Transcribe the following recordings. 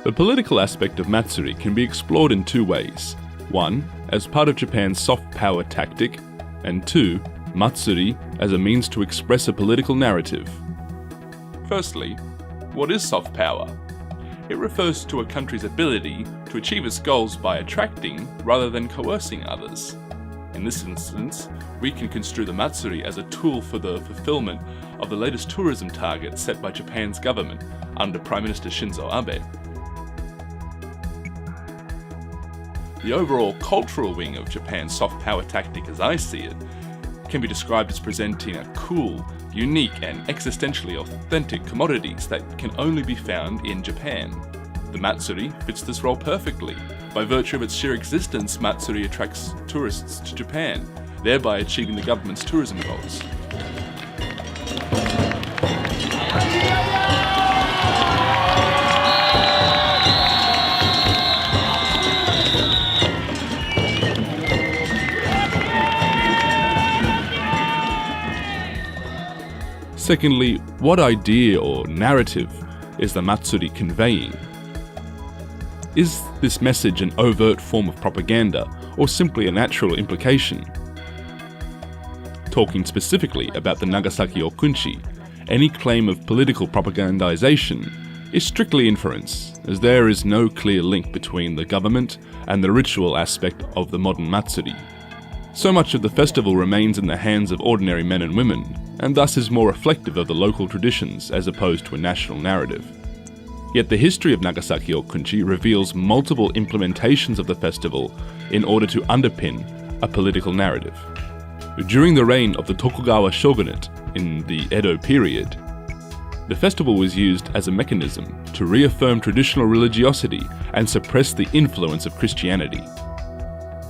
The political aspect of Matsuri can be explored in two ways. One, as part of Japan's soft power tactic, and two, Matsuri as a means to express a political narrative. Firstly, what is soft power? It refers to a country's ability to achieve its goals by attracting rather than coercing others. In this instance, we can construe the Matsuri as a tool for the fulfillment of the latest tourism targets set by Japan's government under Prime Minister Shinzo Abe. The overall cultural wing of Japan's soft power tactic, as I see it, can be described as presenting a cool, unique and existentially authentic commodities that can only be found in Japan. The Matsuri fits this role perfectly. By virtue of its sheer existence, Matsuri attracts tourists to Japan, thereby achieving the government's tourism goals. Secondly, what idea or narrative is the Matsuri conveying? Is this message an overt form of propaganda or simply a natural implication? Talking specifically about the Nagasaki Okunchi, any claim of political propagandization is strictly inference, as there is no clear link between the government and the ritual aspect of the modern Matsuri. So much of the festival remains in the hands of ordinary men and women, and thus is more reflective of the local traditions as opposed to a national narrative. Yet the history of Nagasaki Okunchi reveals multiple implementations of the festival in order to underpin a political narrative. During the reign of the Tokugawa shogunate in the Edo period, the festival was used as a mechanism to reaffirm traditional religiosity and suppress the influence of Christianity.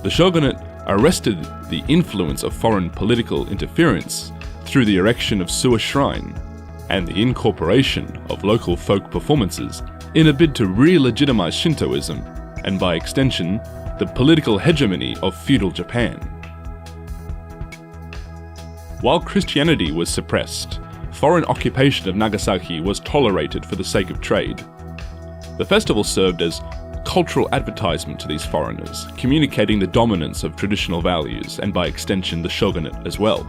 The shogunate arrested the influence of foreign political interference through the erection of Suwa Shrine and the incorporation of local folk performances in a bid to re-legitimize Shintoism and, by extension, the political hegemony of feudal Japan. While Christianity was suppressed, foreign occupation of Nagasaki was tolerated for the sake of trade. The festival served as cultural advertisement to these foreigners, communicating the dominance of traditional values and, by extension, the shogunate as well,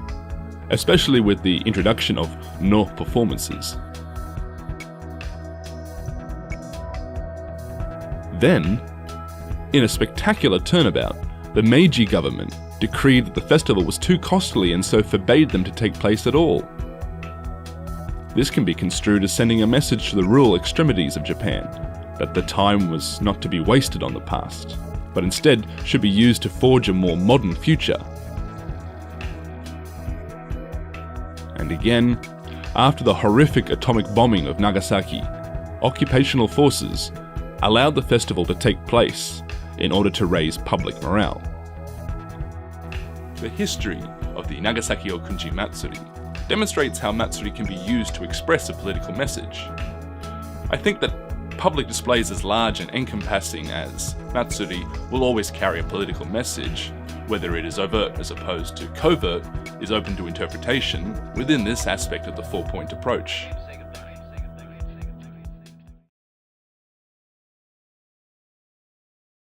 especially with the introduction of no performances. Then, in a spectacular turnabout, the Meiji government decreed that the festival was too costly and so forbade them to take place at all. This can be construed as sending a message to the rural extremities of Japan that the time was not to be wasted on the past, but instead should be used to forge a more modern future. And again, after the horrific atomic bombing of Nagasaki, occupational forces allowed the festival to take place in order to raise public morale. The history of the Nagasaki Okunchi Matsuri demonstrates how Matsuri can be used to express a political message. I think that public displays as large and encompassing as Matsuri will always carry a political message, whether it is overt as opposed to covert is open to interpretation within this aspect of the four-point approach.